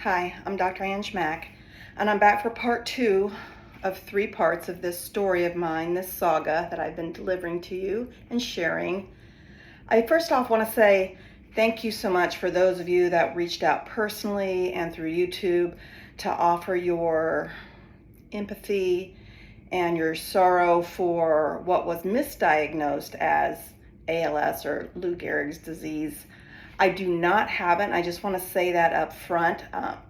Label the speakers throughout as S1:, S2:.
S1: Hi, I'm Dr. Ange Mack, and I'm back for part 2 of 3 parts of this story of mine, this saga that I've been delivering to you and sharing. I first off want to say thank you so much for those of you that reached out personally and through YouTube to offer your empathy and your sorrow for what was misdiagnosed as ALS or Lou Gehrig's disease. I do not have it. I just want to say that up front.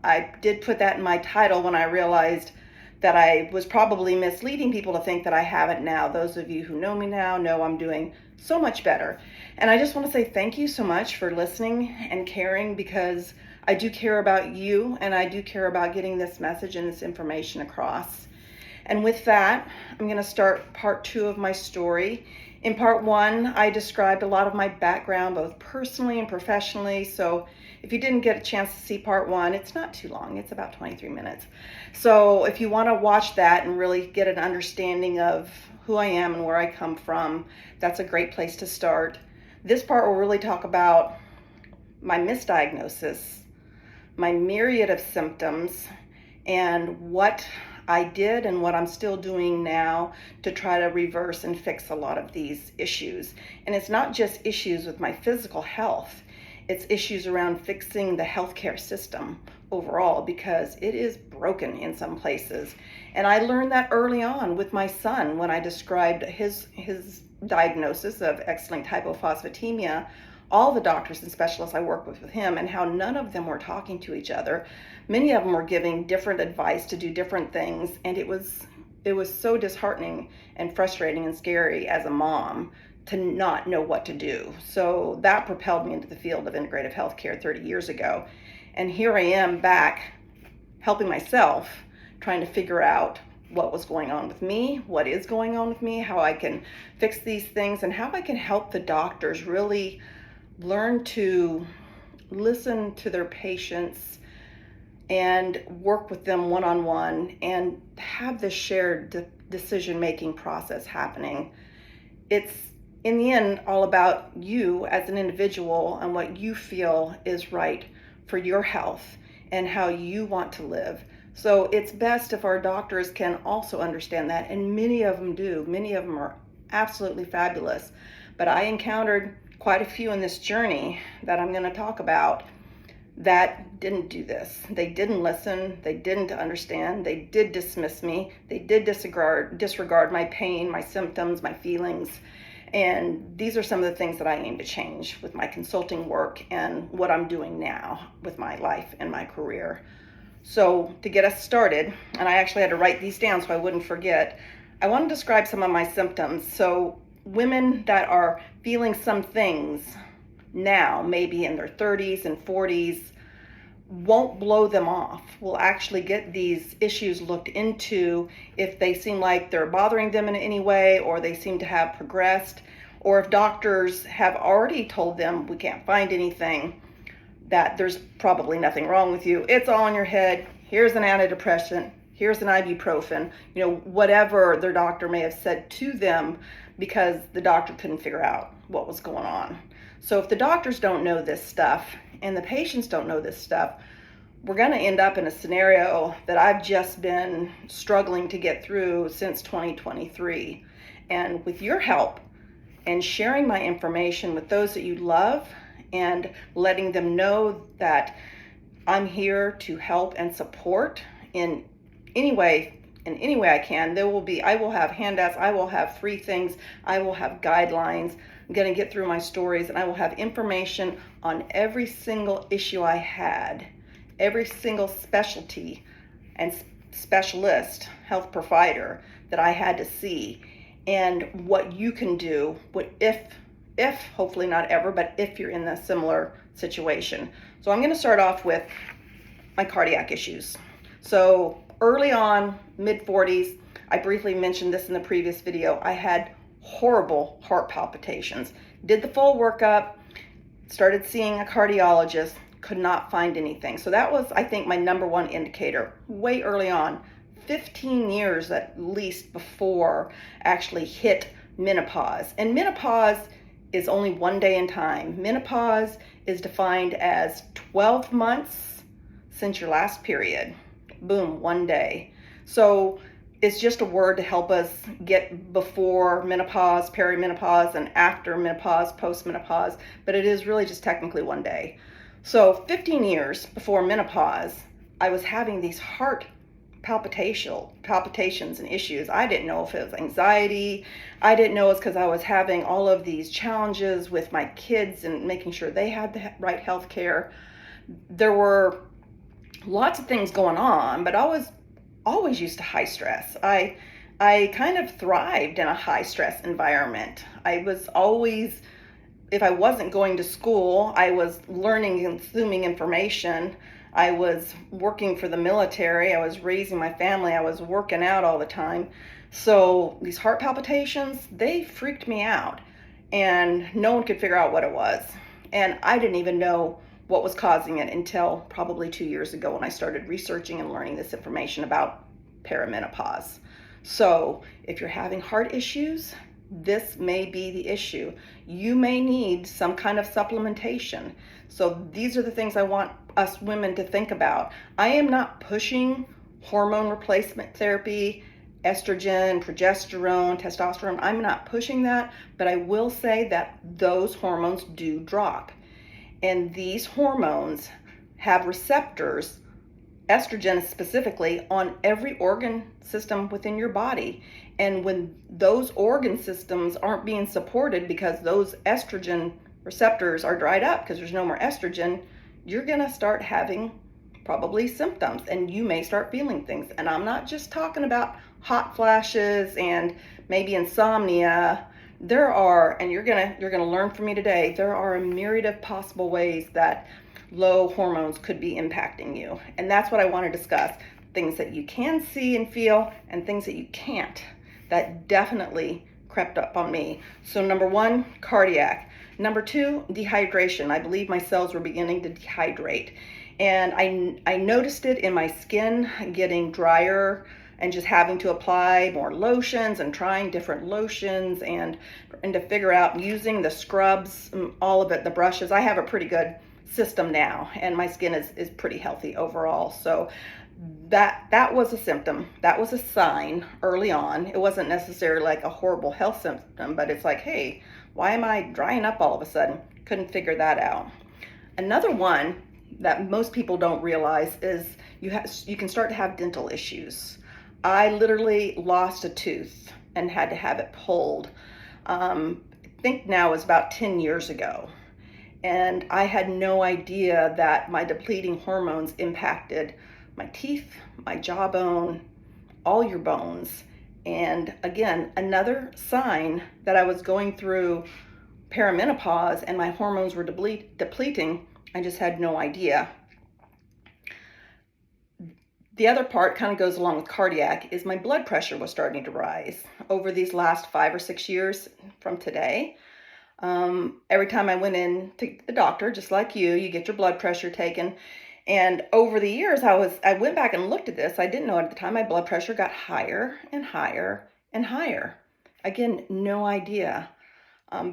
S1: I did put that in my title when I realized that I was probably misleading people to think that I have it now. Those of you who know me now know I'm doing so much better. And I just want to say thank you so much for listening and caring, because I do care about you and I do care about getting this message and this information across. And with that, I'm going to start part 2 of my story. In part 1, I described a lot of my background, both personally and professionally. So if you didn't get a chance to see part 1, it's not too long. It's about 23 minutes. So if you want to watch that and really get an understanding of who I am and where I come from, that's a great place to start. This part will really talk about my misdiagnosis, my myriad of symptoms, and what I did and what I'm still doing now to try to reverse and fix a lot of these issues. And it's not just issues with my physical health, it's issues around fixing the healthcare system overall, because it is broken in some places. And I learned that early on with my son when I described his diagnosis of X-linked hypophosphatemia. All the doctors and specialists I work with him, and how none of them were talking to each other. Many of them were giving different advice to do different things, and it was so disheartening and frustrating and scary as a mom to not know what to do. So that propelled me into the field of integrative healthcare 30 years ago. And here I am back helping myself, trying to figure out what was going on with me, what is going on with me, how I can fix these things, and how I can help the doctors really learn to listen to their patients and work with them one-on-one and have this shared decision-making process happening. It's, in the end, all about you as an individual and what you feel is right for your health and how you want to live. So it's best if our doctors can also understand that, and many of them do. Many of them are absolutely fabulous. But I encountered quite a few in this journey that I'm going to talk about that didn't do this. They didn't listen. They didn't understand. They did dismiss me. They did disregard my pain, my symptoms, my feelings. And these are some of the things that I aim to change with my consulting work and what I'm doing now with my life and my career. So to get us started, and I actually had to write these down so I wouldn't forget, I want to describe some of my symptoms. So women that are feeling some things now, maybe in their 30s and 40s, won't blow them off. Will actually get these issues looked into if they seem like they're bothering them in any way, or they seem to have progressed, or if doctors have already told them we can't find anything, that there's probably nothing wrong with you. It's all in your head. Here's an antidepressant. Here's an ibuprofen. Whatever their doctor may have said to them, because the doctor couldn't figure out what was going on. So if the doctors don't know this stuff and the patients don't know this stuff, we're going to end up in a scenario that I've just been struggling to get through since 2023. And with your help and sharing my information with those that you love and letting them know that I'm here to help and support in any way I can, I will have handouts, I will have free things, I will have guidelines. I'm going to get through my stories, and I will have information on every single issue I had, every single specialty and specialist, health provider that I had to see, and what you can do if hopefully not ever, but if you're in a similar situation. So I'm going to start off with my cardiac issues. So early on, mid-40s, I briefly mentioned this in the previous video, I had horrible heart palpitations. Did the full workup, started seeing a cardiologist, could not find anything. So that was, I think, my number one indicator way early on, 15 years at least before I actually hit menopause. And menopause is only one day in time. Menopause is defined as 12 months since your last period. Boom, one day. So it's just a word to help us get before menopause, perimenopause, and after menopause, postmenopause, but it is really just technically one day. So 15 years before menopause, I was having these heart palpitations and issues. I didn't know if it was anxiety. I didn't know it's because I was having all of these challenges with my kids and making sure they had the right health care. There were lots of things going on, but I was always used to high stress. I kind of thrived in a high stress environment. I was always, if I wasn't going to school, I was learning and consuming information. I was working for the military. I was raising my family. I was working out all the time. So these heart palpitations, they freaked me out, and no one could figure out what it was. And I didn't even know what was causing it until probably 2 years ago when I started researching and learning this information about perimenopause. So if you're having heart issues, this may be the issue. You may need some kind of supplementation. So these are the things I want us women to think about. I am not pushing hormone replacement therapy, estrogen, progesterone, testosterone. I'm not pushing that, but I will say that those hormones do drop. And these hormones have receptors, estrogen specifically, on every organ system within your body. And when those organ systems aren't being supported because those estrogen receptors are dried up because there's no more estrogen, you're going to start having probably symptoms, and you may start feeling things. And I'm not just talking about hot flashes and maybe insomnia. There are, and you're gonna learn from me today, there are a myriad of possible ways that low hormones could be impacting you. And that's what I want to discuss. Things that you can see and feel, and things that you can't. That definitely crept up on me. So number one, cardiac. Number two, dehydration. I believe my cells were beginning to dehydrate. And I noticed it in my skin getting drier, and just having to apply more lotions and trying different lotions and to figure out using the scrubs, all of it, the brushes. I have a pretty good system now, and my skin is pretty healthy overall. So that was a symptom. That was a sign early on. It wasn't necessarily like a horrible health symptom, but it's like, hey, why am I drying up all of a sudden? Couldn't figure that out. Another one that most people don't realize is you can start to have dental issues. I literally lost a tooth and had to have it pulled. I think now is about 10 years ago. And I had no idea that my depleting hormones impacted my teeth, my jawbone, all your bones. And again, another sign that I was going through perimenopause and my hormones were depleting. I just had no idea. The other part kind of goes along with cardiac is my blood pressure was starting to rise over these last 5 or 6 years from today. Every time I went in to the doctor, just like you get your blood pressure taken. And over the years, I went back and looked at this. I didn't know at the time my blood pressure got higher and higher and higher. Again, no idea.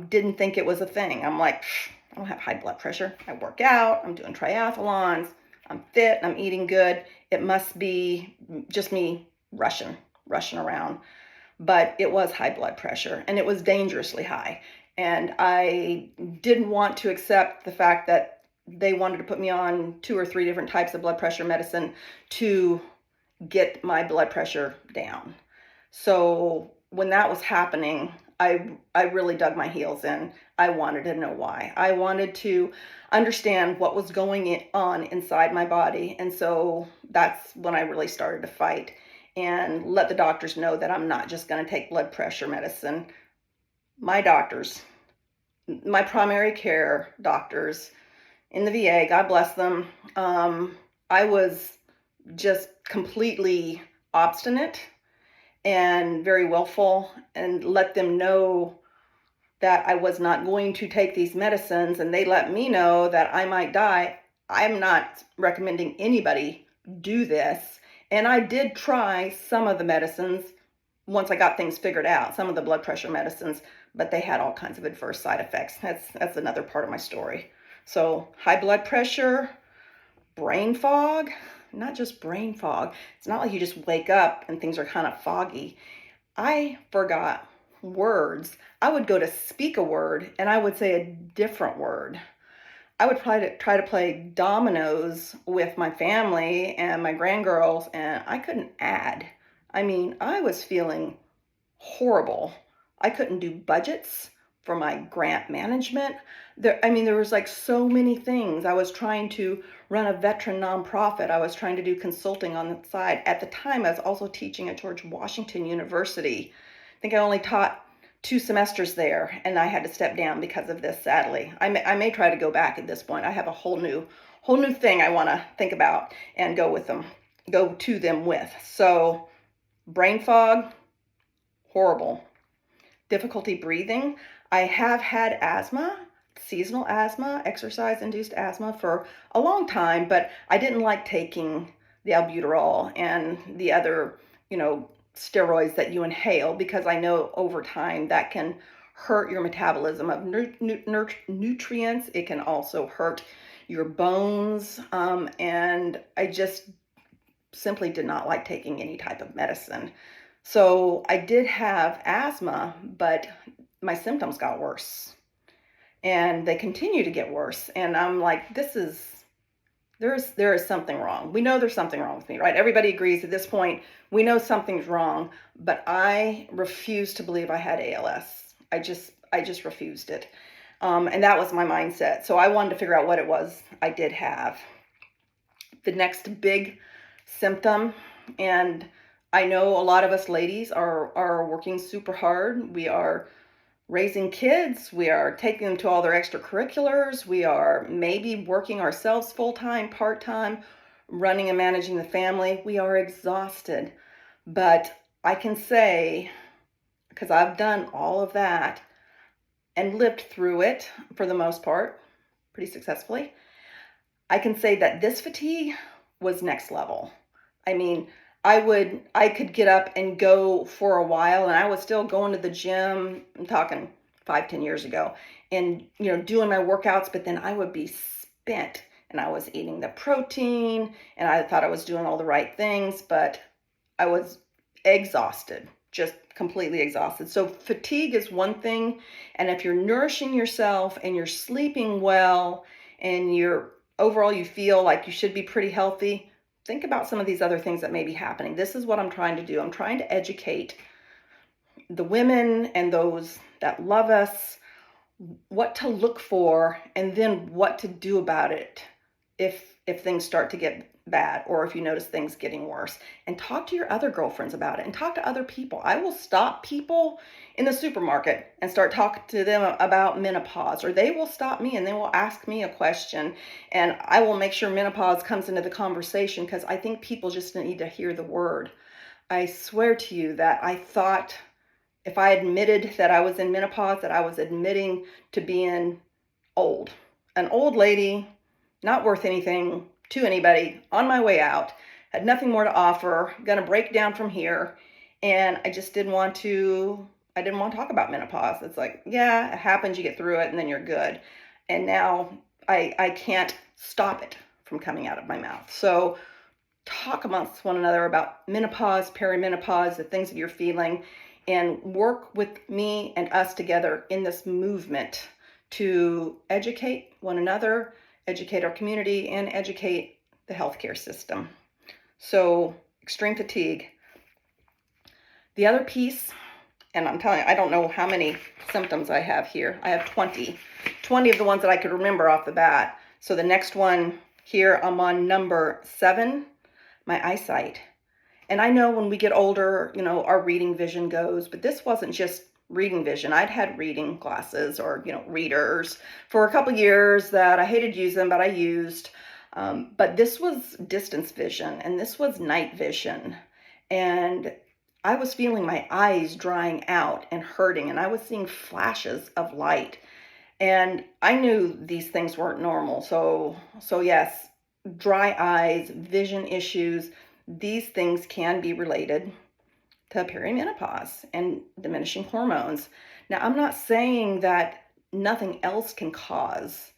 S1: Didn't think it was a thing. I'm like, I don't have high blood pressure. I work out. I'm doing triathlons. I'm fit. I'm eating good. It must be just me rushing around. But it was high blood pressure, and it was dangerously high. And I didn't want to accept the fact that they wanted to put me on 2 or 3 different types of blood pressure medicine to get my blood pressure down. So when that was happening, I really dug my heels in. I wanted to know why. I wanted to understand what was going on inside my body. And so that's when I really started to fight and let the doctors know that I'm not just going to take blood pressure medicine. My doctors, my primary care doctors in the VA, God bless them, I was just completely obstinate and very willful, and let them know that I was not going to take these medicines, and they let me know that I might die. I'm not recommending anybody do this. And I did try some of the medicines once I got things figured out, some of the blood pressure medicines, but they had all kinds of adverse side effects. That's another part of my story. So high blood pressure, brain fog, not just brain fog. It's not like you just wake up and things are kind of foggy. I forgot words. I would go to speak a word and I would say a different word. I would try to play dominoes with my family and my grandgirls, and I couldn't add. I mean, I was feeling horrible. I couldn't do budgets for my grant management. There was like so many things. I was trying to run a veteran nonprofit. I was trying to do consulting on the side. At the time, I was also teaching at George Washington University. I think I only taught 2 semesters there, and I had to step down because of this, sadly. I may try to go back at this point. I have a whole new thing I want to think about and go to them with. So brain fog, horrible. Difficulty breathing. I have had asthma, seasonal asthma, exercise-induced asthma for a long time, but I didn't like taking the albuterol and the other, steroids that you inhale, because I know over time that can hurt your metabolism of nutrients. It can also hurt your bones, and I just simply did not like taking any type of medicine. So I did have asthma, but my symptoms got worse, and they continue to get worse. And I'm like, there is something wrong. We know there's something wrong with me, right? Everybody agrees at this point. We know something's wrong, but I refused to believe I had ALS. I just refused it. And that was my mindset. So I wanted to figure out what it was I did have. The next big symptom, and I know a lot of us ladies are working super hard. We are raising kids. We are taking them to all their extracurriculars. We are maybe working ourselves full-time, part-time, running and managing the family. We are exhausted. But I can say, because I've done all of that and lived through it for the most part, pretty successfully, I can say that this fatigue was next level. I mean, I could get up and go for a while, and I was still going to the gym. I'm talking 5-10 years ago, and doing my workouts, but then I would be spent, and I was eating the protein, and I thought I was doing all the right things, but I was exhausted, just completely exhausted. So fatigue is one thing, and if you're nourishing yourself and you're sleeping well and overall you feel like you should be pretty healthy, think about some of these other things that may be happening. This is what I'm trying to do. I'm trying to educate the women and those that love us what to look for, and then what to do about it if things start to get bad, or if you notice things getting worse. And talk to your other girlfriends about it, and talk to other people. I will stop people in the supermarket and start talking to them about menopause, or they will stop me and they will ask me a question, and I will make sure menopause comes into the conversation, because I think people just need to hear the word. I swear to you that I thought if I admitted that I was in menopause, that I was admitting to being old. An old lady, not worth anything to anybody, on my way out, had nothing more to offer, gonna break down from here, and I just didn't want to talk about menopause. It's like, yeah, it happens, you get through it, and then you're good. And now I can't stop it from coming out of my mouth. So talk amongst one another about menopause, perimenopause, the things that you're feeling, and work with me and us together in this movement to educate one another, educate our community, and educate the healthcare system. So extreme fatigue. The other piece, and I'm telling you, I don't know how many symptoms I have here. I have 20 of the ones that I could remember off the bat. So the next one here, I'm on number 7, my eyesight. And I know when we get older, our reading vision goes, but this wasn't just reading vision. I'd had reading glasses, or, readers for a couple years that I hated using them, but I used. But this was distance vision, and this was night vision. And I was feeling my eyes drying out and hurting, and I was seeing flashes of light. And I knew these things weren't normal. So yes, dry eyes, vision issues, these things can be related to perimenopause and diminishing hormones. Now, I'm not saying that nothing else can cause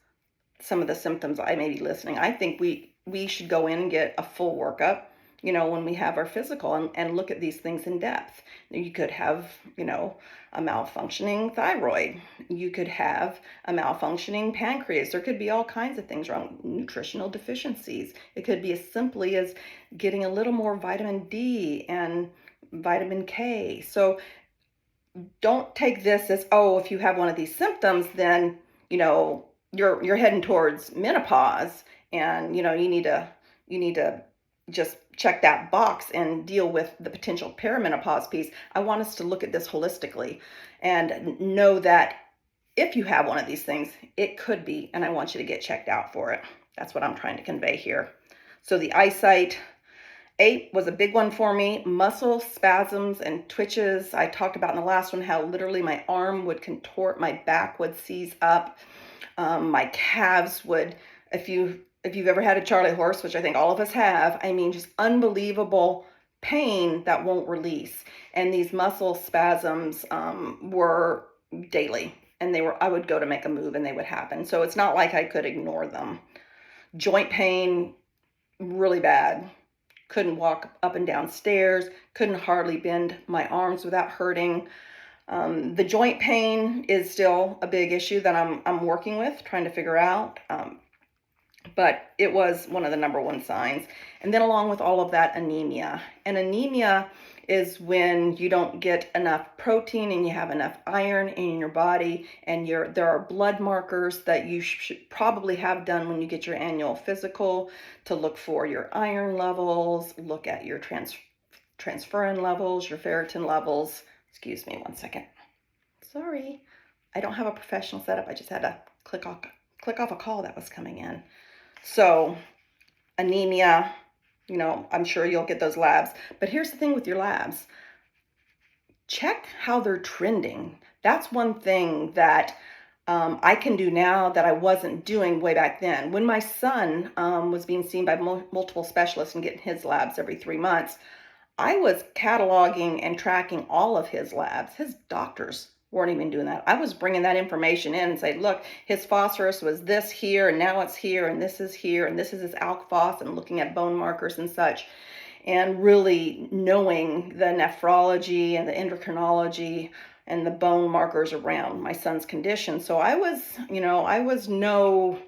S1: some of the symptoms I may be listing. I think we we should go in and get a full workup, when we have our physical, and look at these things in depth. You could have, a malfunctioning thyroid. You could have a malfunctioning pancreas. There could be all kinds of things wrong, nutritional deficiencies. It could be as simply as getting a little more vitamin D and vitamin K. So don't take this as, oh, if you have one of these symptoms, then, you're heading towards menopause, and, you need to just check that box and deal with the potential perimenopause piece. I want us to look at this holistically and know that if you have one of these things, it could be, and I want you to get checked out for it. That's what I'm trying to convey here. So the eyesight, 8 was a big one for me. Muscle spasms and twitches. I talked about in the last one how literally my arm would contort, my back would seize up, my calves would, if you've ever had a Charlie horse, which I think all of us have, just unbelievable pain that won't release. And these muscle spasms were daily, and I would go to make a move and they would happen. So it's not like I could ignore them. Joint pain, really bad. Couldn't walk up and down stairs, couldn't hardly bend my arms without hurting. The joint pain is still a big issue that I'm working with, trying to figure out. But it was one of the number one signs. And then along with all of that, anemia. And anemia is when you don't get enough protein and you have enough iron in your body, and there are blood markers that you should probably have done when you get your annual physical to look for your iron levels, look at your transferrin levels, your ferritin levels. Excuse me one second. Sorry, I don't have a professional setup. I just had to click off a call that was coming in. So anemia, I'm sure you'll get those labs. But here's the thing with your labs. Check how they're trending. That's one thing that I can do now that I wasn't doing way back then. When my son was being seen by multiple specialists and getting his labs every 3 months, I was cataloging and tracking all of his labs. His doctors weren't even doing that. I was bringing that information in and say, look, his phosphorus was this here, and now it's here, and this is here, and this is his alk phos, and looking at bone markers and such, and really knowing the nephrology and the endocrinology and the bone markers around my son's condition. So I was no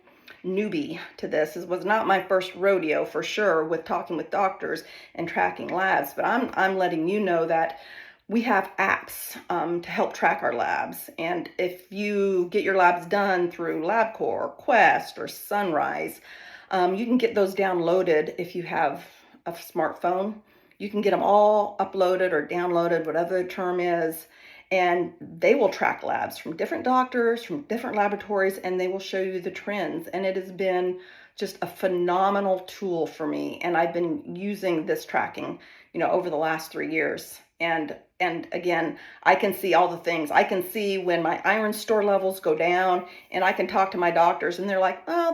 S1: newbie to this. This was not my first rodeo for sure with talking with doctors and tracking labs, but I'm letting you know that we have apps to help track our labs. And if you get your labs done through LabCorp, Quest, or Sunrise, you can get those downloaded if you have a smartphone. You can get them all uploaded or downloaded, whatever the term is, and they will track labs from different doctors, from different laboratories, and they will show you the trends. And it has been just a phenomenal tool for me. And I've been using this tracking, over the last 3 years. And again, I can see all the things. I can see when my iron store levels go down, and I can talk to my doctors, and they're like, oh,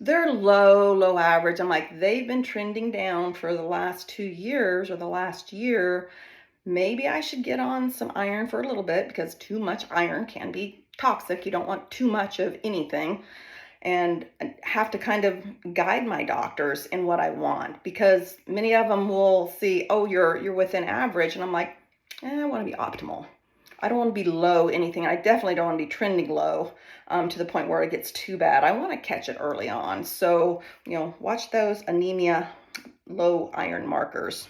S1: they're low average. I'm like, they've been trending down for the last 2 years or the last year. Maybe I should get on some iron for a little bit, because too much iron can be toxic. You don't want too much of anything. And have to kind of guide my doctors in what I want, because many of them will see, oh, you're within average. And I'm like, I want to be optimal. I don't want to be low anything. I definitely don't want to be trending low to the point where it gets too bad. I want to catch it early on. So, watch those anemia, low iron markers.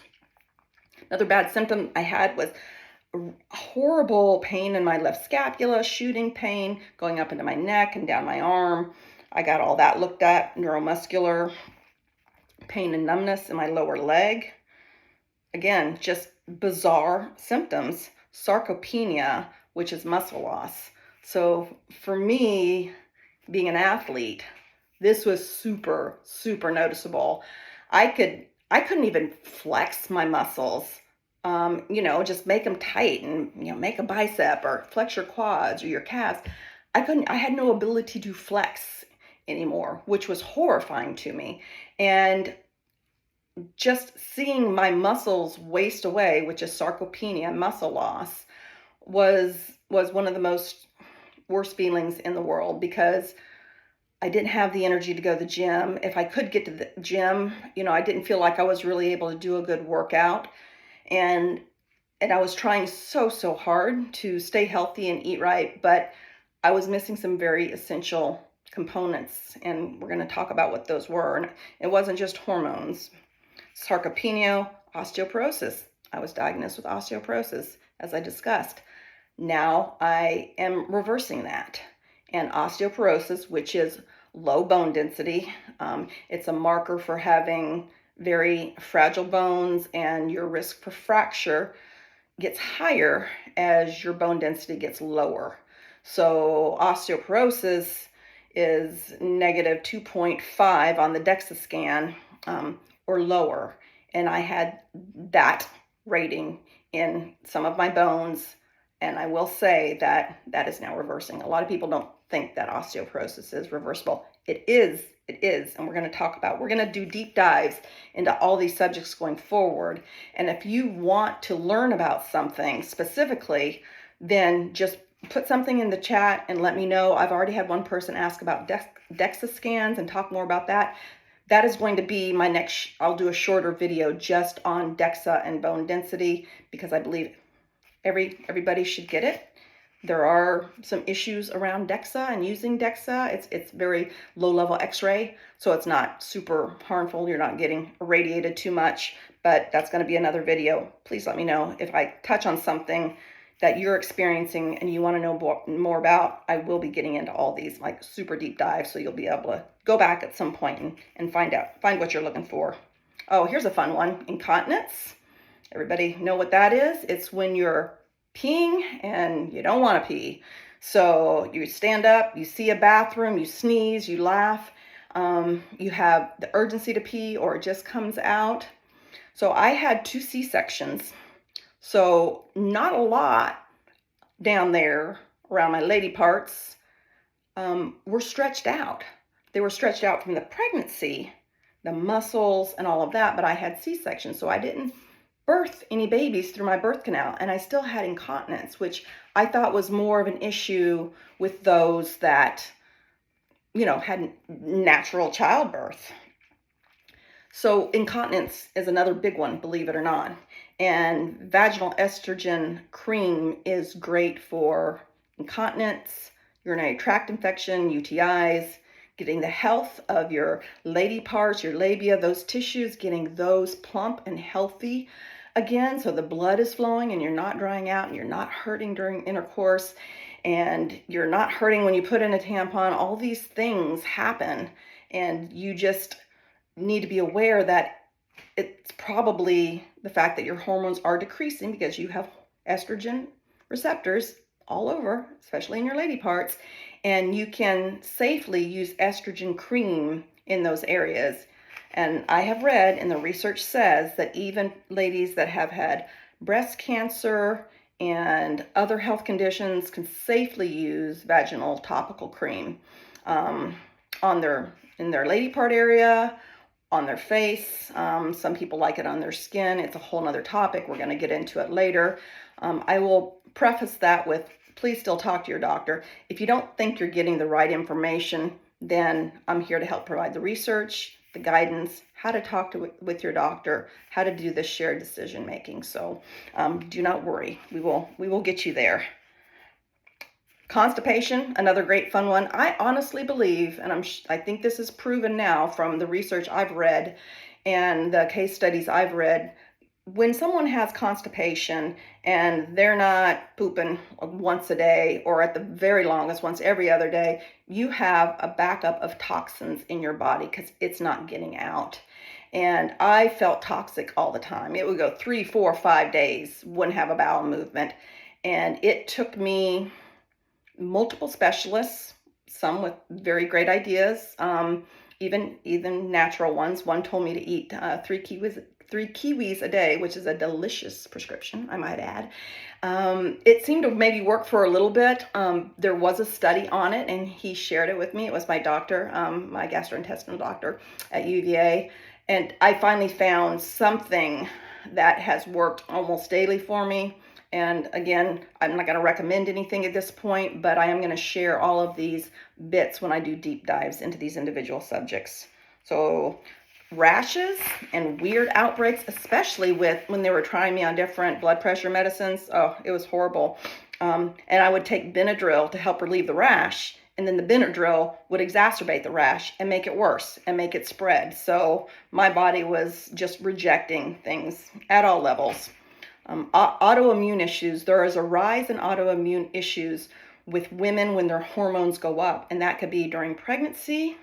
S1: Another bad symptom I had was horrible pain in my left scapula, shooting pain going up into my neck and down my arm. I got all that looked at, neuromuscular pain and numbness in my lower leg. Again, just bizarre symptoms. Sarcopenia, which is muscle loss. So for me, being an athlete, this was super, super noticeable. I couldn't even flex my muscles, just make them tight and, make a bicep or flex your quads or your calves. I had no ability to flex anymore, which was horrifying to me. And just seeing my muscles waste away, which is sarcopenia, muscle loss, was one of the most worst feelings in the world, because I didn't have the energy to go to the gym. If I could get to the gym, I didn't feel like I was really able to do a good workout. And I was trying so hard to stay healthy and eat right, but I was missing some very essential components, and we're going to talk about what those were. And it wasn't just hormones. Sarcopenia, osteoporosis. I was diagnosed with osteoporosis, as I discussed. Now I am reversing that. And osteoporosis, which is low bone density, it's a marker for having very fragile bones, and your risk for fracture gets higher as your bone density gets lower. So osteoporosis is negative 2.5 on the DEXA scan, or lower. And I had that rating in some of my bones. And I will say that that is now reversing. A lot of people don't think that osteoporosis is reversible. It is. And we're going to do deep dives into all these subjects going forward. And if you want to learn about something specifically, then just put something in the chat and let me know. I've already had one person ask about DEXA scans and talk more about that. That is going to be my next, I'll do a shorter video just on DEXA and bone density, because I believe everybody should get it. There are some issues around DEXA and using DEXA. It's very low level x-ray, so it's not super harmful. You're not getting irradiated too much, but that's going to be another video. Please let me know if I touch on something that you're experiencing and you want to know more about. I will be getting into all these like super deep dives, so you'll be able to go back at some point and find what you're looking for. Oh, here's a fun one. Incontinence. Everybody know what that is? It's when you're peeing and you don't want to pee. So you stand up, you see a bathroom, you sneeze, you laugh, you have the urgency to pee, or it just comes out. So I had 2 C-sections. So not a lot down there around my lady parts were stretched out. They were stretched out from the pregnancy, the muscles and all of that, but I had C-section, so I didn't birth any babies through my birth canal, and I still had incontinence, which I thought was more of an issue with those that, had natural childbirth. So incontinence is another big one, believe it or not. And vaginal estrogen cream is great for incontinence, urinary tract infection, UTIs, getting the health of your lady parts, your labia, those tissues, getting those plump and healthy again, so the blood is flowing and you're not drying out and you're not hurting during intercourse and you're not hurting when you put in a tampon. All these things happen, and you just need to be aware that it's probably the fact that your hormones are decreasing because you have estrogen receptors all over, especially in your lady parts, and you can safely use estrogen cream in those areas. And I have read, and the research says, that even ladies that have had breast cancer and other health conditions can safely use vaginal topical cream in their lady part area, on their face. Some people like it on their skin. It's a whole nother topic. We're going to get into it later. I will preface that with, please still talk to your doctor. If you don't think you're getting the right information, then I'm here to help provide the research, the guidance, how to talk with your doctor, how to do this shared decision making. So do not worry. We will get you there. Constipation, another great fun one. I honestly believe, and I think this is proven now from the research I've read and the case studies I've read, when someone has constipation and they're not pooping once a day, or at the very longest once every other day, you have a backup of toxins in your body because it's not getting out. And I felt toxic all the time. It would go 3, 4, 5 days, wouldn't have a bowel movement. And it took me multiple specialists, some with very great ideas, even natural ones. One told me to eat 3 kiwis a day, which is a delicious prescription, I might add. It seemed to maybe work for a little bit. There was a study on it, and he shared it with me. It was my doctor, my gastrointestinal doctor at UVA. And I finally found something that has worked almost daily for me. And again, I'm not going to recommend anything at this point, but I am going to share all of these bits when I do deep dives into these individual subjects. So rashes and weird outbreaks, especially when they were trying me on different blood pressure medicines. Oh, it was horrible. And I would take Benadryl to help relieve the rash, and then the Benadryl would exacerbate the rash and make it worse and make it spread. So my body was just rejecting things at all levels. Autoimmune issues. There is a rise in autoimmune issues with women when their hormones go up, and that could be during pregnancy,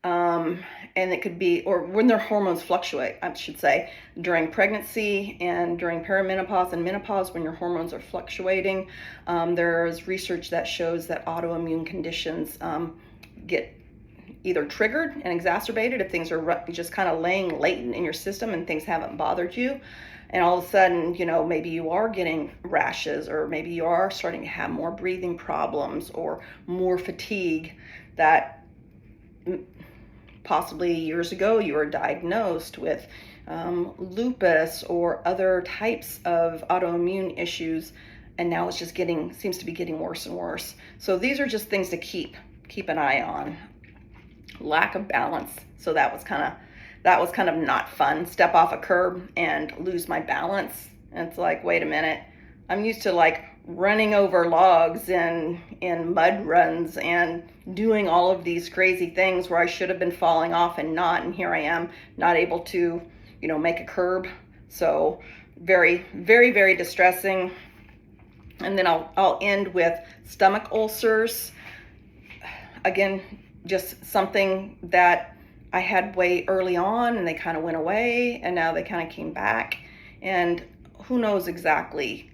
S1: and it could be, or when their hormones fluctuate, I should say, during pregnancy and during perimenopause and menopause, when your hormones are fluctuating. There's research that shows that autoimmune conditions get either triggered and exacerbated if things are just kind of laying latent in your system and things haven't bothered you. And all of a sudden, maybe you are getting rashes, or maybe you are starting to have more breathing problems or more fatigue that possibly years ago you were diagnosed with lupus or other types of autoimmune issues, and now it's just seems to be getting worse and worse. So these are just things to keep an eye on. Lack of balance. So that was kind of not fun. Step off a curb and lose my balance. And it's like, wait a minute, I'm used to like running over logs in mud runs and doing all of these crazy things where I should have been falling off and not, and here I am not able to, make a curb. So very, very, very distressing. And then I'll end with stomach ulcers. Again, just something that I had way early on, and they kind of went away, and now they kind of came back, and who knows exactly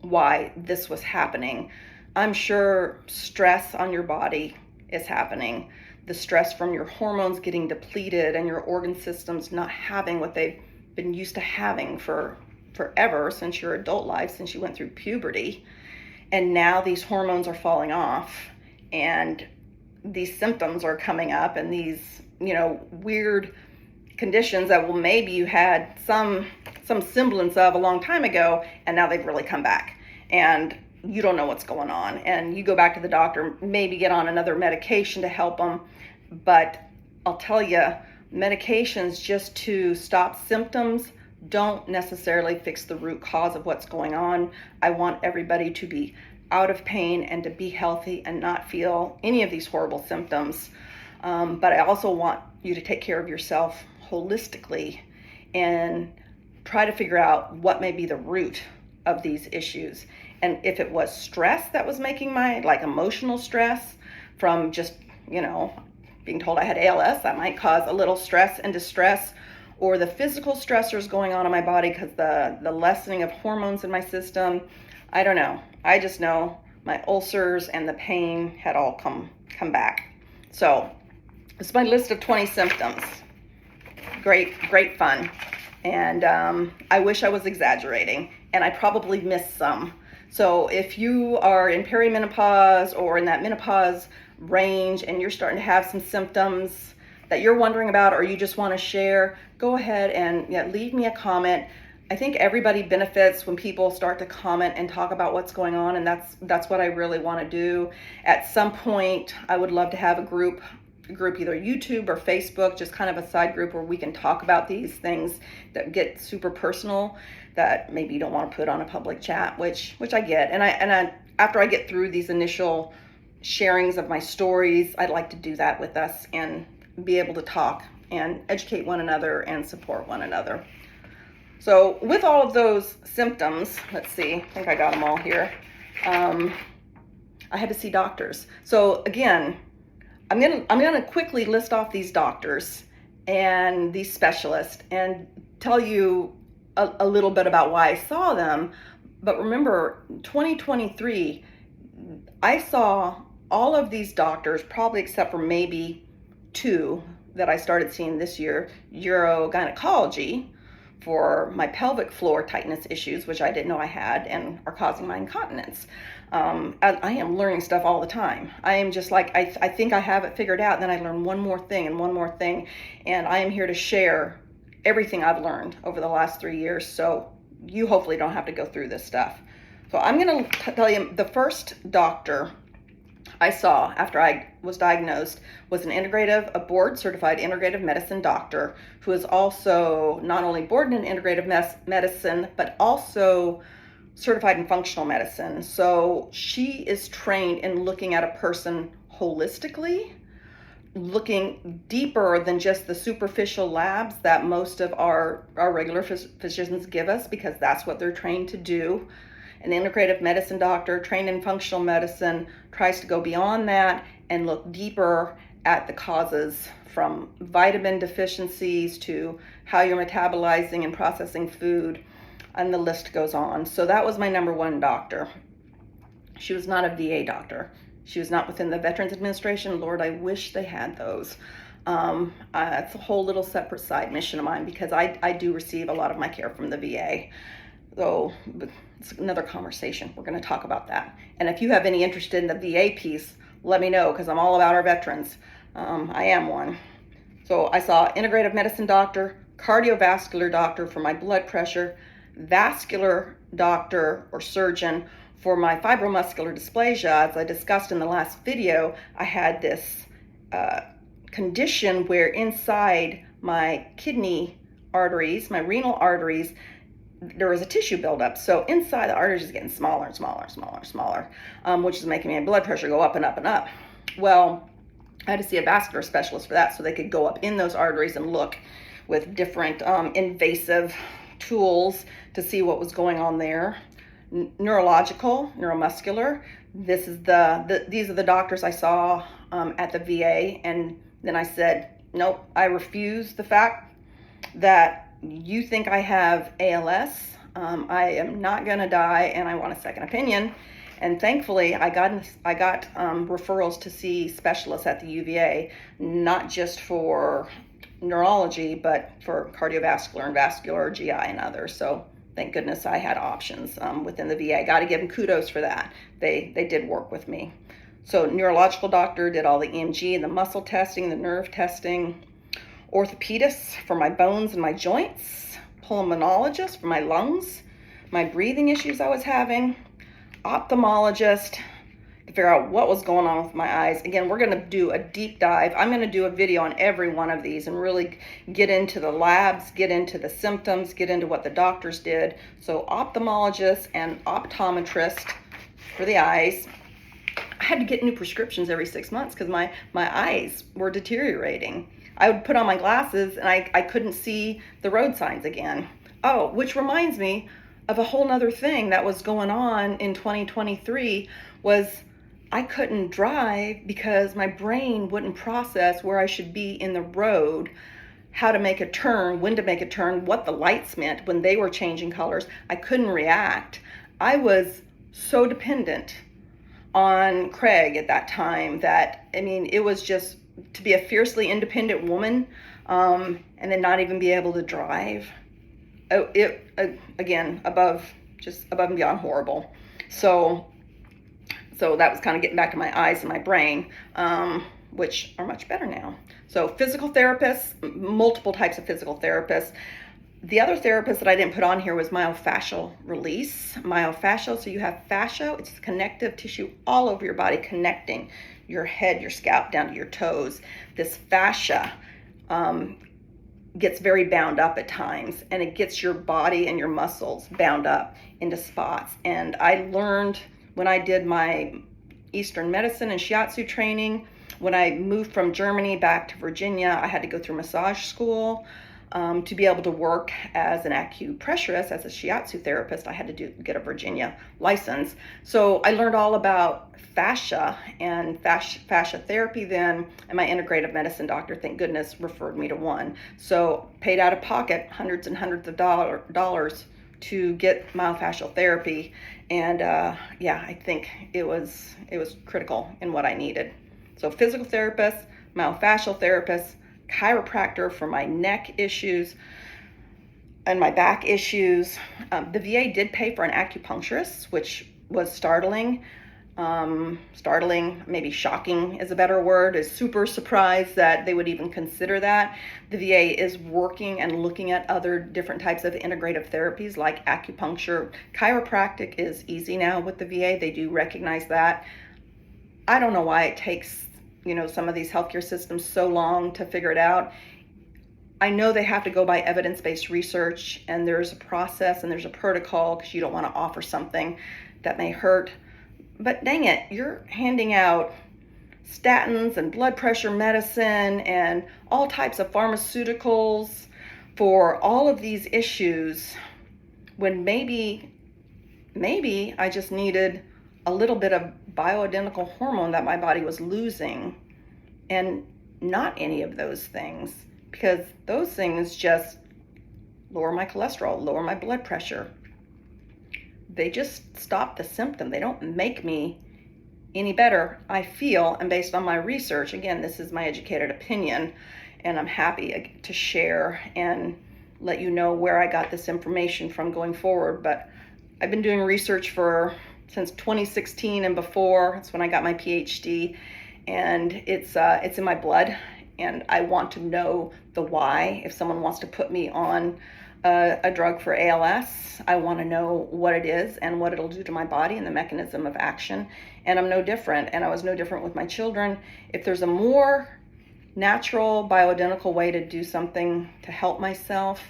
S1: why this was happening. I'm sure stress on your body is happening. The stress from your hormones getting depleted and your organ systems not having what they've been used to having for forever, since your adult life, since you went through puberty. And now these hormones are falling off, and these symptoms are coming up, and these, weird conditions that, well, maybe you had some semblance of a long time ago, and now they've really come back, and you don't know what's going on, and you go back to the doctor, maybe get on another medication to help them. But I'll tell you, medications just to stop symptoms don't necessarily fix the root cause of what's going on. I want everybody to be out of pain and to be healthy and not feel any of these horrible symptoms. But I also want you to take care of yourself holistically and try to figure out what may be the root of these issues. And if it was stress that was making emotional stress from just, being told I had ALS, that might cause a little stress and distress, or the physical stressors going on in my body because the lessening of hormones in my system. I don't know. I just know my ulcers and the pain had all come back. So it's my list of 20 symptoms. Great fun. And I wish I was exaggerating, and I probably missed some. So if you are in perimenopause or in that menopause range and you're starting to have some symptoms that you're wondering about, or you just want to share, go ahead and leave me a comment. I think everybody benefits when people start to comment and talk about what's going on, and that's what I really want to do. At some point, I would love to have a group, either YouTube or Facebook, just kind of a side group where we can talk about these things that get super personal, that maybe you don't want to put on a public chat, which I get. And I after I get through these initial sharings of my stories, I'd like to do that with us and be able to talk and educate one another and support one another. So with all of those symptoms, let's see, I think I got them all here. I had to see doctors. So again, I'm gonna quickly list off these doctors and these specialists and tell you a little bit about why I saw them. But remember, 2023, I saw all of these doctors, probably except for maybe 2 that I started seeing this year, urogynecology for my pelvic floor tightness issues, which I didn't know I had and are causing my incontinence. I am learning stuff all the time. I am just like, I think I have it figured out, and then I learn one more thing and one more thing, and I am here to share everything I've learned over the last 3 years. So you hopefully don't have to go through this stuff. So I'm going to tell you, the first doctor I saw after I was diagnosed was a board certified integrative medicine doctor who is also not only board in integrative medicine, but also certified in functional medicine. So she is trained in looking at a person holistically, looking deeper than just the superficial labs that most of our regular physicians give us, because that's what they're trained to do. An integrative medicine doctor trained in functional medicine tries to go beyond that and look deeper at the causes, from vitamin deficiencies to how you're metabolizing and processing food, and the list goes on. So that was my number one doctor. She was not a VA doctor. She was not within the Veterans Administration. Lord, I wish they had those. It's a whole little separate side mission of mine, because I do receive a lot of my care from the VA. So it's another conversation. We're going to talk about that. And if you have any interest in the VA piece, let me know, because I'm all about our veterans. I am one. So I saw integrative medicine doctor, cardiovascular doctor for my blood pressure, vascular doctor or surgeon for my fibromuscular dysplasia. As I discussed in the last video, I had this condition where inside my kidney arteries, my renal arteries, there was a tissue buildup. So inside the arteries is getting smaller and smaller and smaller and smaller, which is making my blood pressure go up and up and up. Well, I had to see a vascular specialist for that, so they could go up in those arteries and look with different invasive tools to see what was going on there. Neurological, neuromuscular. These are the doctors I saw at the VA, and then I said, nope, I refuse the fact that you think I have ALS. I am not gonna die, and I want a second opinion. And thankfully, I got referrals to see specialists at the UVA, not just for neurology, but for cardiovascular and vascular, GI, and others. So thank goodness I had options within the VA. Got to give them kudos for that. They did work with me. So neurological doctor did all the EMG and the muscle testing, the nerve testing. Orthopedist for my bones and my joints. Pulmonologist for my lungs, my breathing issues I was having. Ophthalmologist to figure out what was going on with my eyes. Again, we're going to do a deep dive. I'm going to do a video on every one of these and really get into the labs, get into the symptoms, get into what the doctors did. So ophthalmologist and optometrist for the eyes. I had to get new prescriptions every 6 months because my eyes were deteriorating. I would put on my glasses and I couldn't see the road signs again. Oh, which reminds me of a whole nother thing that was going on in 2023 was I couldn't drive because my brain wouldn't process where I should be in the road, how to make a turn, when to make a turn, what the lights meant when they were changing colors. I couldn't react. I was so dependent on Craig at that time that, I mean, it was just to be a fiercely independent woman and then not even be able to drive. Again, above and beyond horrible. So that was kind of getting back to my eyes and my brain, which are much better now. So physical therapists, multiple types of physical therapists. The other therapist that I didn't put on here was myofascial release. Myofascial, so you have fascia, it's connective tissue all over your body, connecting your head, your scalp down to your toes. This fascia gets very bound up at times, and it gets your body and your muscles bound up into spots. And I learned when I did my Eastern medicine and shiatsu training, when I moved from Germany back to Virginia, I had to go through massage school. To be able to work as an acupressurist, as a shiatsu therapist, I had to get a Virginia license. So I learned all about fascia and fascia therapy then, and my integrative medicine doctor, thank goodness, referred me to one. So paid out of pocket hundreds and hundreds of dollars to get myofascial therapy, and I think it was critical in what I needed. So physical therapist, myofascial therapist, chiropractor for my neck issues and my back issues. The VA did pay for an acupuncturist, which was startling. startling, maybe shocking is a better word, is super surprised that they would even consider that. The VA is working and looking at other different types of integrative therapies like acupuncture. Chiropractic is easy now with the VA. They do recognize that. I don't know why it takes, some of these healthcare systems so long to figure it out. I know they have to go by evidence-based research, and there's a process and there's a protocol because you don't want to offer something that may hurt. But dang it, you're handing out statins and blood pressure medicine and all types of pharmaceuticals for all of these issues when maybe I just needed a little bit of bioidentical hormone that my body was losing, and not any of those things, because those things just lower my cholesterol, lower my blood pressure. They just stop the symptom. They don't make me any better, I feel. And based on my research, again, this is my educated opinion, and I'm happy to share and let you know where I got this information from going forward. But I've been doing research since 2016 and before. That's when I got my Ph.D. And it's in my blood, and I want to know the why. If someone wants to put me on a drug for ALS, I want to know what it is and what it'll do to my body and the mechanism of action. And I'm no different, and I was no different with my children. If there's a more natural, bioidentical way to do something to help myself,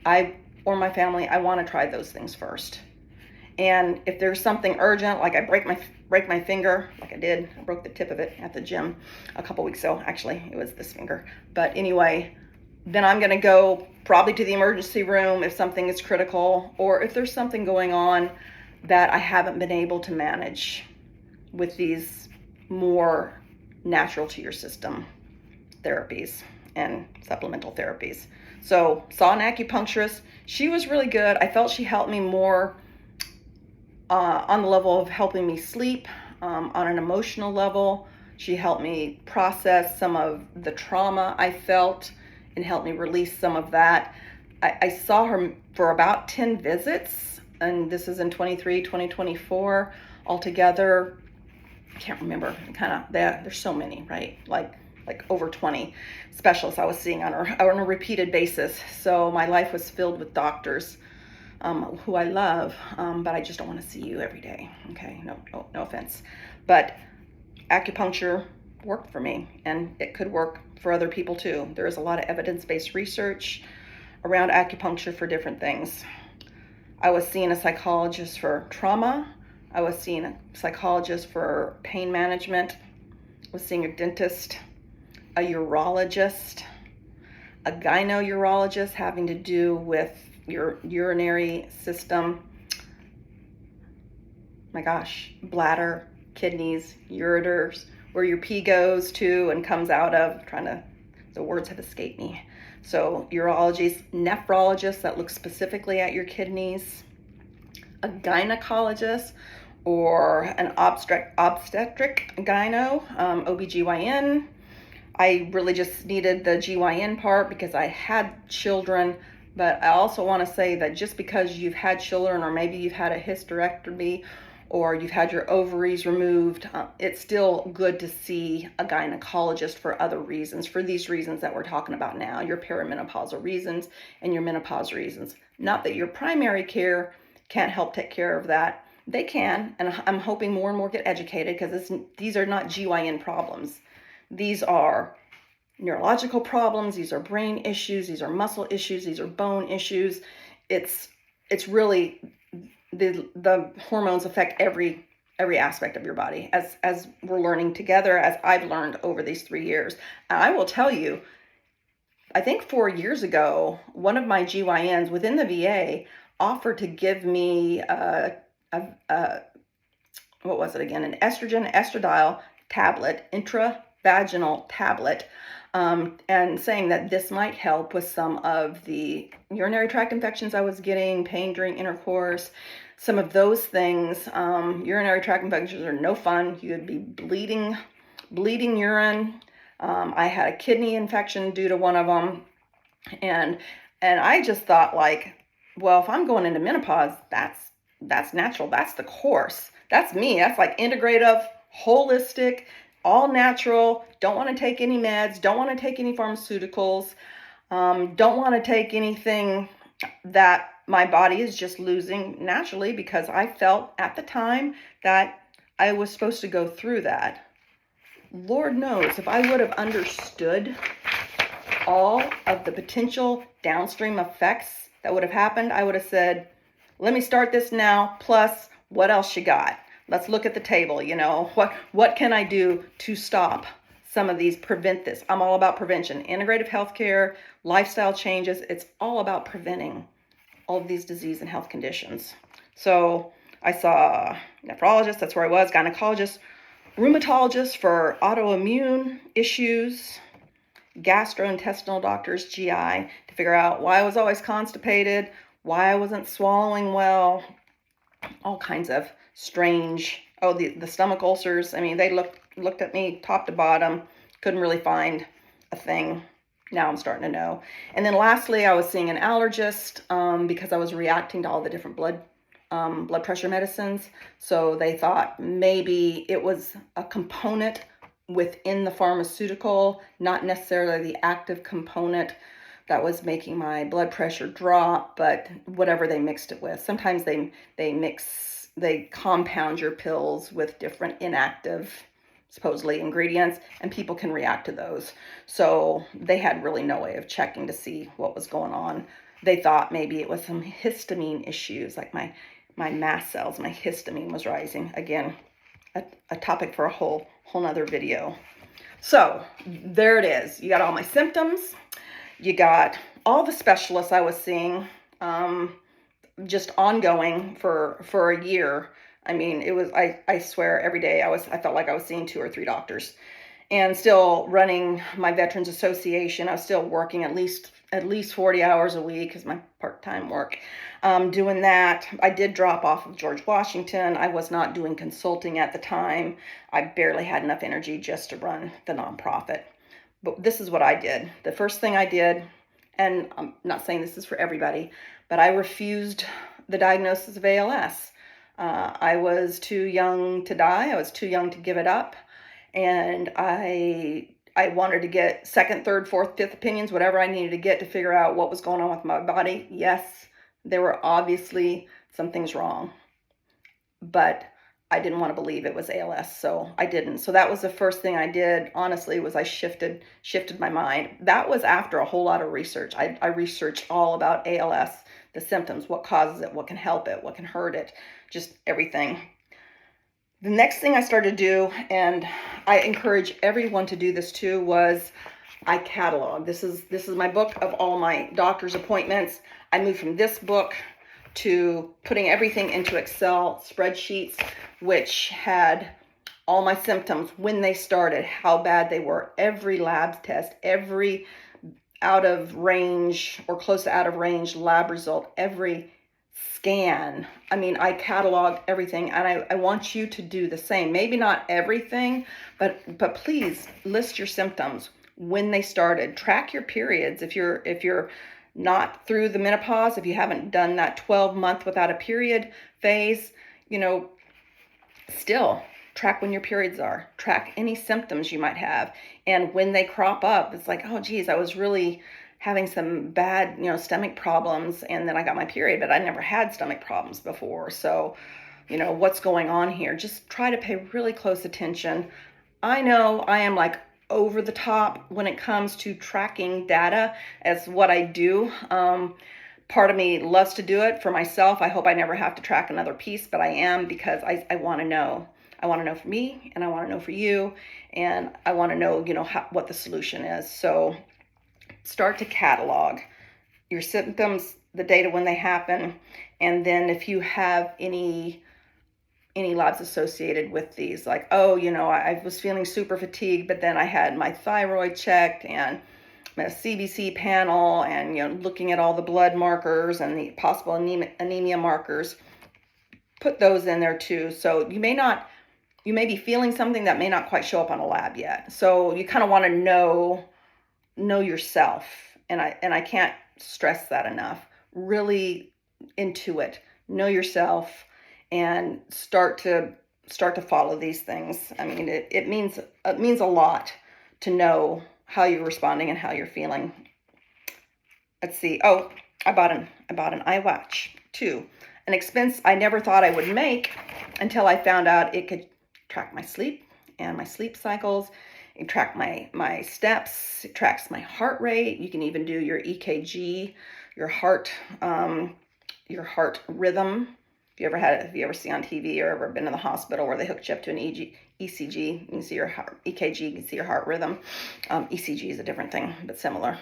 S1: or my family, I want to try those things first. And if there's something urgent, like I break my finger, like I did, I broke the tip of it at the gym a couple weeks ago. Actually, it was this finger. But anyway, then I'm going to go probably to the emergency room if something is critical, or if there's something going on that I haven't been able to manage with these more natural to your system therapies and supplemental therapies. So saw an acupuncturist. She was really good. I felt she helped me more on the level of helping me sleep, on an emotional level. She helped me process some of the trauma I felt and helped me release some of that. I saw her for about 10 visits, and this is in 2024 altogether. I can't remember, there's so many, right? Like over 20 specialists I was seeing on a repeated basis. So my life was filled with doctors who I love, but I just don't want to see you every day. Okay, no offense. But acupuncture worked for me, and it could work for other people too. There is a lot of evidence-based research around acupuncture for different things. I was seeing a psychologist for trauma. I was seeing a psychologist for pain management. I was seeing a dentist, a urologist, a gyno-urologist having to do with your urinary system. My gosh, bladder, kidneys, ureters, where your pee goes to and comes out of. The words have escaped me. So urologist, nephrologist that looks specifically at your kidneys, a gynecologist or an obstetric gyno, OBGYN. I really just needed the GYN part because I had children. But I also want to say that just because you've had children, or maybe you've had a hysterectomy, or you've had your ovaries removed, it's still good to see a gynecologist for other reasons, for these reasons that we're talking about now, your perimenopausal reasons and your menopause reasons. Not that your primary care can't help take care of that. They can, and I'm hoping more and more get educated, because these are not GYN problems. These are neurological problems, these are brain issues, these are muscle issues, these are bone issues. It's really the hormones affect every aspect of your body, as we're learning together, as I've learned over these 3 years. And I will tell you, I think 4 years ago, one of my GYNs within the VA offered to give me what was it again? An estradiol tablet, intravaginal tablet, and saying that this might help with some of the urinary tract infections I was getting, pain during intercourse, some of those things. Urinary tract infections are no fun. You would be bleeding urine. I had a kidney infection due to one of them, and I just thought, like, well, if I'm going into menopause, that's natural. That's the course. That's me. That's like integrative, holistic, all natural, don't want to take any meds, don't want to take any pharmaceuticals, don't want to take anything that my body is just losing naturally, because I felt at the time that I was supposed to go through that. Lord knows, if I would have understood all of the potential downstream effects that would have happened, I would have said, let me start this now, plus what else you got? Let's look at the table, what can I do to stop some of these, prevent this? I'm all about prevention, integrative healthcare, lifestyle changes. It's all about preventing all of these disease and health conditions. So I saw nephrologist, that's where I was, gynecologist, rheumatologist for autoimmune issues, gastrointestinal doctors, GI, to figure out why I was always constipated, why I wasn't swallowing well, all kinds of strange, the stomach ulcers. I mean, they looked at me top to bottom, couldn't really find a thing. Now I'm starting to know. And then lastly, I was seeing an allergist because I was reacting to all the different blood pressure medicines. So they thought maybe it was a component within the pharmaceutical, not necessarily the active component that was making my blood pressure drop, but whatever they mixed it with. Sometimes they compound your pills with different inactive, supposedly, ingredients, and people can react to those. So they had really no way of checking to see what was going on. They thought maybe it was some histamine issues, like my mast cells, my histamine was rising. Again, a topic for a whole nother video. So there it is. You got all my symptoms. You got all the specialists I was seeing, just ongoing for a year. I mean, it was, I swear, every day I felt like I was seeing 2 or 3 doctors, and still running my Veterans Association. I was still working at least 40 hours a week as my part-time work. Doing that, I did drop off of George Washington. I was not doing consulting at the time. I barely had enough energy just to run the nonprofit. But this is what I did. The first thing I did, and I'm not saying this is for everybody, but I refused the diagnosis of ALS. I was too young to die. I was too young to give it up. And I wanted to get second, third, fourth, fifth opinions, whatever I needed to get to figure out what was going on with my body. Yes, there were obviously some things wrong, but I didn't want to believe it was ALS, so I didn't. So that was the first thing I did, honestly, was I shifted my mind. That was after a whole lot of research. I researched all about ALS, the symptoms, what causes it, what can help it, what can hurt it, just everything. The next thing I started to do, and I encourage everyone to do this too, was I catalog. This is my book of all my doctor's appointments. I moved from this book to putting everything into Excel spreadsheets, which had all my symptoms, when they started, how bad they were, every lab test, every out of range or close to out of range lab result, every scan. I mean, I cataloged everything, and I want you to do the same. Maybe not everything, but please list your symptoms, when they started. Track your periods. If you're not through the menopause, if you haven't done that 12-month without a period phase, still track when your periods are. Track any symptoms you might have. And when they crop up, it's like, oh geez, I was really having some bad, stomach problems, and then I got my period, but I never had stomach problems before. So, what's going on here? Just try to pay really close attention. I know I am like over the top when it comes to tracking data as what I do. Part of me loves to do it for myself. I hope I never have to track another piece, but I am, because I want to know. I want to know for me, and I want to know for you, and I want to know, what the solution is. So start to catalog your symptoms, the data when they happen, and then if you have any labs associated with these, like, I was feeling super fatigued, but then I had my thyroid checked and my CBC panel, and looking at all the blood markers and the possible anemia markers, put those in there too. So you may be feeling something that may not quite show up on a lab yet. So you kind of want to know yourself, and I can't stress that enough. Really intuit, know yourself, and start to follow these things. I mean, it means a lot to know how you're responding and how you're feeling. Let's see. Oh, I bought an iWatch too. An expense I never thought I would make until I found out it could track my sleep and my sleep cycles. It track my steps. It tracks my heart rate. You can even do your EKG, your heart rhythm. If you ever see on TV or ever been in the hospital where they hooked you up to an ECG, you can see your heart, EKG, you can see your heart rhythm. ECG is a different thing, but similar.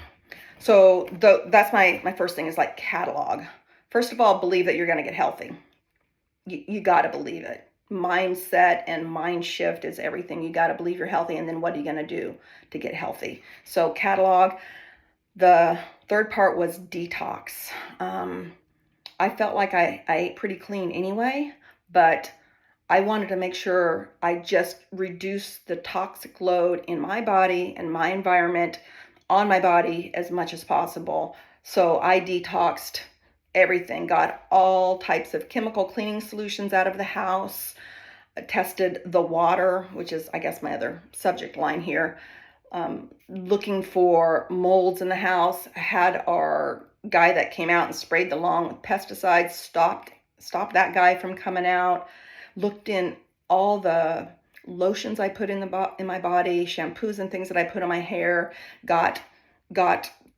S1: So that's my first thing is like catalog. First of all, believe that you're going to get healthy. You got to believe it. Mindset and mind shift is everything. You got to believe you're healthy, and then what are you going to do to get healthy? So catalog. The third part was detox. I felt like I ate pretty clean anyway, but I wanted to make sure I just reduced the toxic load in my body and my environment on my body as much as possible. So I detoxed everything, got all types of chemical cleaning solutions out of the house, tested the water, which is, I guess, my other subject line here, looking for molds in the house. I had our guy that came out and sprayed the lawn with pesticides, stopped that guy from coming out, looked in all the lotions I put in my body, shampoos and things that I put on my hair, got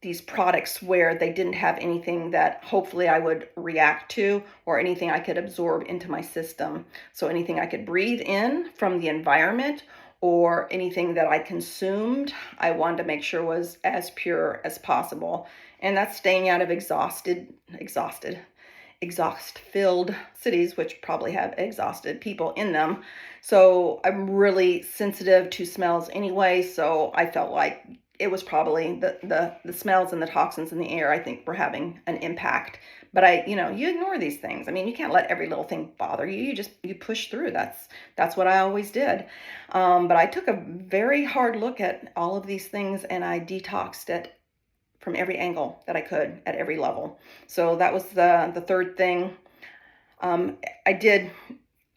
S1: these products where they didn't have anything that hopefully I would react to or anything I could absorb into my system. So anything I could breathe in from the environment or anything that I consumed, I wanted to make sure was as pure as possible. And that's staying out of exhaust-filled cities, which probably have exhausted people in them. So I'm really sensitive to smells anyway, so I felt like it was probably the smells and the toxins in the air, I think, were having an impact. But you ignore these things. I mean, you can't let every little thing bother you. You push through. That's what I always did. But I took a very hard look at all of these things, and I detoxed it from every angle that I could at every level. So that was the third thing. I did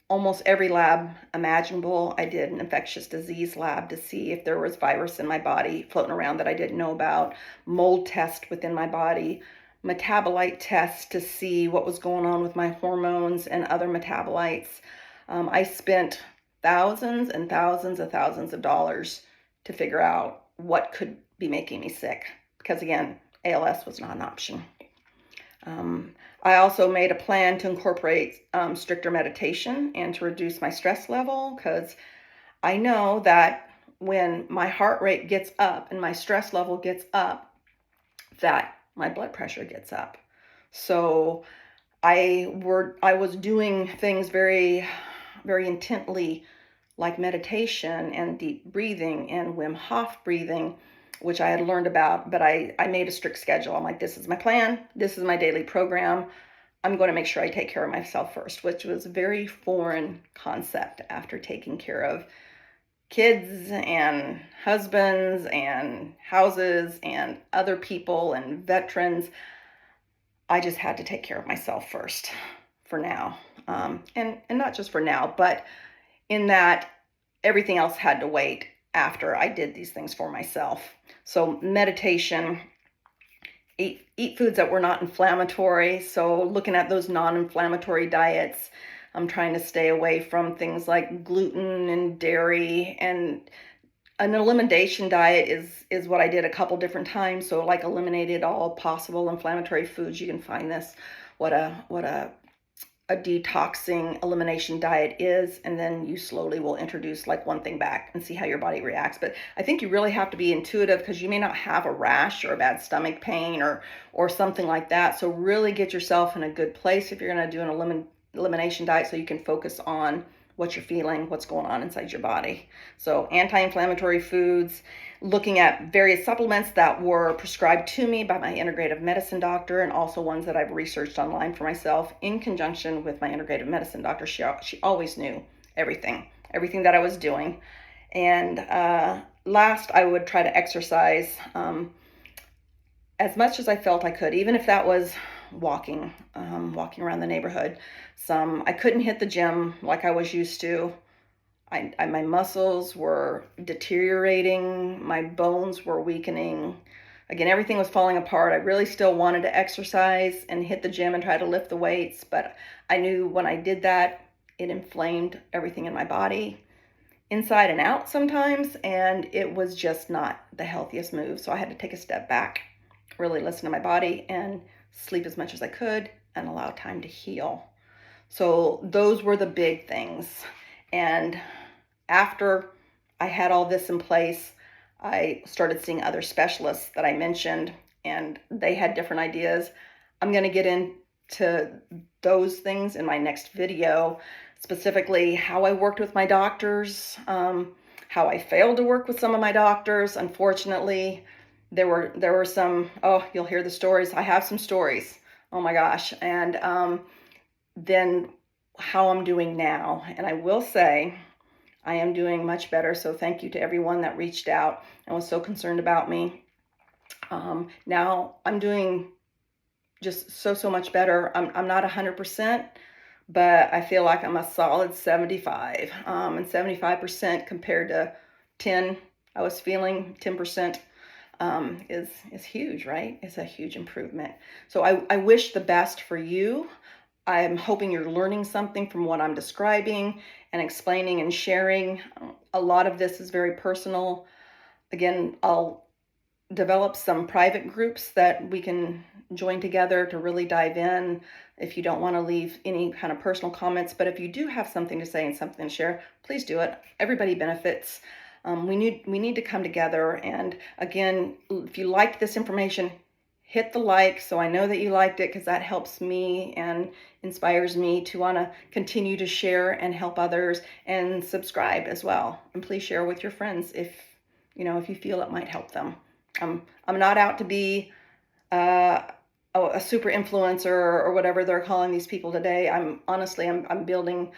S1: almost every lab imaginable. I did an infectious disease lab to see if there was virus in my body floating around that I didn't know about, mold test within my body, metabolite test to see what was going on with my hormones and other metabolites. I spent thousands and thousands of dollars to figure out what could be making me sick, because again, ALS was not an option. I also made a plan to incorporate stricter meditation and to reduce my stress level, because I know that when my heart rate gets up and my stress level gets up, that my blood pressure gets up. So I was doing things very, very intently, like meditation and deep breathing and Wim Hof breathing, which I had learned about, but I made a strict schedule. I'm like, this is my plan. This is my daily program. I'm going to make sure I take care of myself first, which was a very foreign concept after taking care of kids and husbands and houses and other people and veterans. I just had to take care of myself first for now. And not just for now, but in that everything else had to wait after I did these things for myself. So meditation, eat foods that were not inflammatory. So looking at those non-inflammatory diets, I'm trying to stay away from things like gluten and dairy, and an elimination diet is what I did a couple different times. So like eliminated all possible inflammatory foods. You can find this, what a detoxing elimination diet is, and then you slowly will introduce like one thing back and see how your body reacts. But I think you really have to be intuitive, because you may not have a rash or a bad stomach pain or something like that. So really get yourself in a good place if you're going to do an elimination diet, so you can focus on what you're feeling, what's going on inside your body. So anti-inflammatory foods, looking at various supplements that were prescribed to me by my integrative medicine doctor, and also ones that I've researched online for myself in conjunction with my integrative medicine doctor. She always knew everything that I was doing. And last, I would try to exercise as much as I felt I could, even if that was walking, walking around the neighborhood. Some I couldn't hit the gym like I was used to. My muscles were deteriorating. My bones were weakening. Again, everything was falling apart. I really still wanted to exercise and hit the gym and try to lift the weights, but I knew when I did that, it inflamed everything in my body, inside and out sometimes, and it was just not the healthiest move. So I had to take a step back, really listen to my body, and sleep as much as I could and allow time to heal. So those were the big things. And after I had all this in place, I started seeing other specialists that I mentioned, and they had different ideas. I'm going to get into those things in my next video, specifically how I worked with my doctors, how I failed to work with some of my doctors. Unfortunately, there were some, oh, you'll hear the stories. I have some stories. Oh my gosh. And then how I'm doing now. And I will say, I am doing much better. So thank you to everyone that reached out and was so concerned about me. Now I'm doing just so much better. I'm not 100%, but I feel like I'm a solid 75. And 75% compared to 10 I was feeling, 10% is huge, right? It's a huge improvement. So I wish the best for you. I'm hoping you're learning something from what I'm describing and explaining and sharing. A lot of this is very personal. Again, I'll develop some private groups that we can join together to really dive in if you don't want to leave any kind of personal comments. But if you do have something to say and something to share, please do it. Everybody benefits. We need to come together. And again, if you liked this information, hit the like so I know that you liked it, because that helps me and inspires me to want to continue to share and help others, and subscribe as well. And please share with your friends if you feel it might help them. I'm not out to be a super influencer or whatever they're calling these people today. I'm building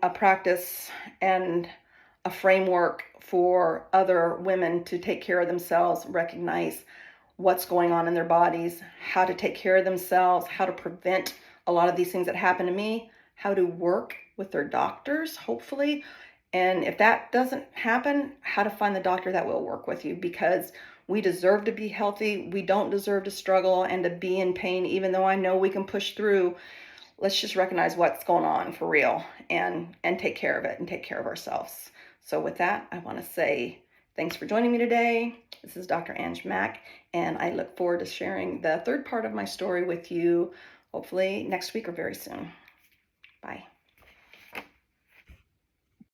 S1: a practice and a framework for other women to take care of themselves, recognize what's going on in their bodies, how to take care of themselves, how to prevent a lot of these things that happen to me, how to work with their doctors, hopefully. And if that doesn't happen, how to find the doctor that will work with you, because we deserve to be healthy. We don't deserve to struggle and to be in pain, even though I know we can push through. Let's just recognize what's going on for real and take care of it and take care of ourselves. So with that, I want to say thanks for joining me today. This is Dr. Ange Mack, and I look forward to sharing the third part of my story with you, hopefully next week or very soon. Bye.